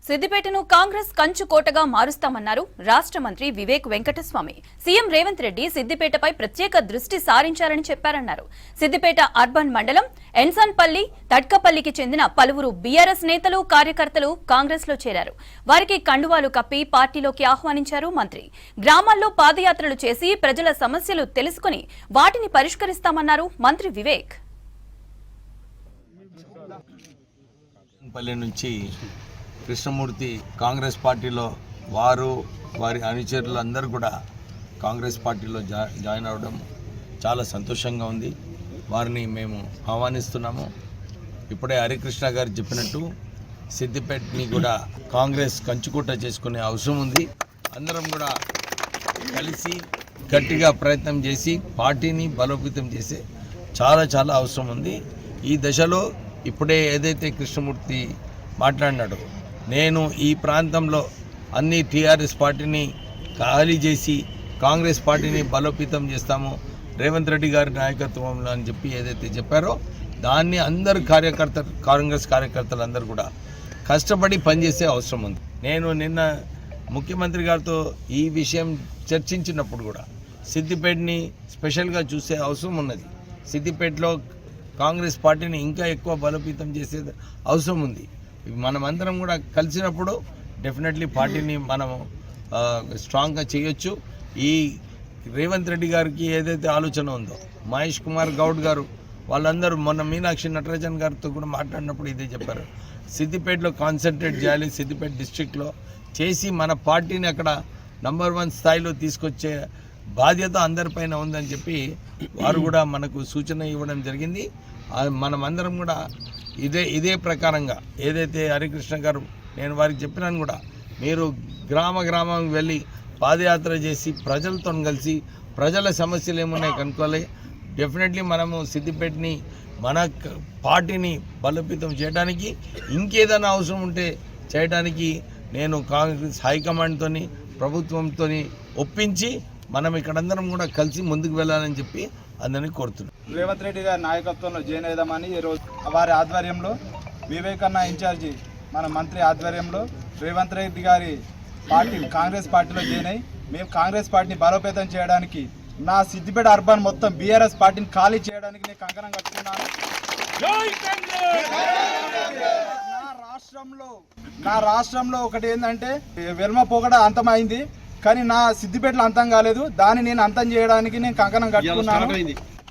సిద్దిపేటను కాంగ్రెస్ కంచుకోటగా మారుస్తామన్నారు రాష్ట్ర మంత్రి వివేక్ వెంకటస్వామి. సీఎం రేవంత్ రెడ్డి సిద్దిపేటపై ప్రత్యేక దృష్టి సారించారని చెప్పారన్నారు. సిద్దిపేట అర్బన్ మండలం ఎన్సన్పల్లి, తడ్కపల్లికి చెందిన పలువురు బీఆర్ఎస్ నేతలు, కార్యకర్తలు కాంగ్రెస్ లో చేరారు. వారికి కండువాలు కప్పి పార్టీలోకి ఆహ్వానించారు మంత్రి. గ్రామాల్లో పాదయాత్రలు చేసి ప్రజల సమస్యలు తెలుసుకుని వాటిని పరిష్కరిస్తామన్నారు మంత్రి వివేక్. కృష్ణమూర్తి కాంగ్రెస్ పార్టీలో వారి అనుచరులు అందరూ కూడా కాంగ్రెస్ పార్టీలో జాయిన్ అవ్వడం చాలా సంతోషంగా ఉంది. వారిని మేము ఆహ్వానిస్తున్నాము. ఇప్పుడే హరికృష్ణ గారు చెప్పినట్టు సిద్దిపేటని కూడా కాంగ్రెస్ కంచుకోట చేసుకునే అవసరం ఉంది. అందరం కూడా కలిసి గట్టిగా ప్రయత్నం చేసి పార్టీని బలోపేతం చేసే చాలా అవసరం ఉంది. ఈ దశలో ఇప్పుడే ఏదైతే కృష్ణమూర్తి మాట్లాడినాడో, నేను ఈ ప్రాంతంలో అన్ని టీఆర్ఎస్ పార్టీని ఖాళీ చేసి కాంగ్రెస్ పార్టీని బలోపేతం చేస్తాము రేవంత్ రెడ్డి గారి నాయకత్వంలో అని చెప్పి ఏదైతే చెప్పారో, దాన్ని అందరు కాంగ్రెస్ కార్యకర్తలు అందరూ కూడా కష్టపడి పనిచేసే అవసరం ఉంది. నేను నిన్న ముఖ్యమంత్రి గారితో ఈ విషయం చర్చించినప్పుడు కూడా సిద్దిపేటని స్పెషల్గా చూసే అవసరం ఉన్నది. సిద్దిపేటలో కాంగ్రెస్ పార్టీని ఇంకా ఎక్కువ బలోపేతం చేసే అవసరం ఉంది. మనమందరం కూడా కలిసినప్పుడు డెఫినెట్లీ పార్టీని మనం స్ట్రాంగ్గా చేయొచ్చు. ఈ రేవంత్ రెడ్డి గారికి ఏదైతే ఆలోచన ఉందో, మహేష్ కుమార్ గౌడ్ గారు వాళ్ళందరూ మొన్న మీనాక్షి నటరాజన్ గారితో కూడా మాట్లాడినప్పుడు ఇదే చెప్పారు. సిద్దిపేటలో కాన్సన్ట్రేట్ చేయాలి, సిద్దిపేట డిస్ట్రిక్ట్లో చేసి మన పార్టీని అక్కడ నంబర్ 1 స్థాయిలో తీసుకొచ్చే బాధ్యత అందరిపైన ఉందని చెప్పి వారు కూడా మనకు సూచన ఇవ్వడం జరిగింది. మనమందరం కూడా ఇదే ప్రకారంగా ఏదైతే హరికృష్ణ గారు, నేను వారికి చెప్పినాను కూడా, మీరు గ్రామం వెళ్ళి పాదయాత్ర చేసి ప్రజలతో కలిసి ప్రజల సమస్యలు ఏమున్నాయి కనుక్కోవాలి. డెఫినెట్లీ మనము సిద్దిపేటని మన పార్టీని బలోపేతం చేయడానికి ఇంకేదైనా అవసరం ఉంటే చేయడానికి నేను కాంగ్రెస్ హైకమాండ్తో ప్రభుత్వంతో ఒప్పించి మనం ఇక్కడందరం కూడా కలిసి ముందుకు వెళ్ళాలని చెప్పి అందరినీ కోరుతున్నాం. రేవంత్ రెడ్డి గారి నాయకత్వంలో జాయిన్ అయిదామని ఈరోజు వారి ఆధ్వర్యంలో వివేక్ అన్న ఇన్ఛార్జి మన మంత్రి ఆధ్వర్యంలో రేవంత్ రెడ్డి గారి పార్టీ కాంగ్రెస్ పార్టీలో జాయిన్ అయ్యి మేము కాంగ్రెస్ పార్టీని బలోపేతం చేయడానికి, నా సిద్దిపేట అర్బన్ మొత్తం బీఆర్ఎస్ పార్టీని ఖాళీ చేయడానికి నేను కంకణం కట్టుకున్నాను. నా రాష్ట్రంలో ఒకటి ఏంటంటే వెల్మ పోకడ అంతమైంది, కానీ నా సిద్దిపేటలో అంతం కాలేదు. దాన్ని నేను అంతం చేయడానికి నేను కంకణం కట్టుకున్నాను.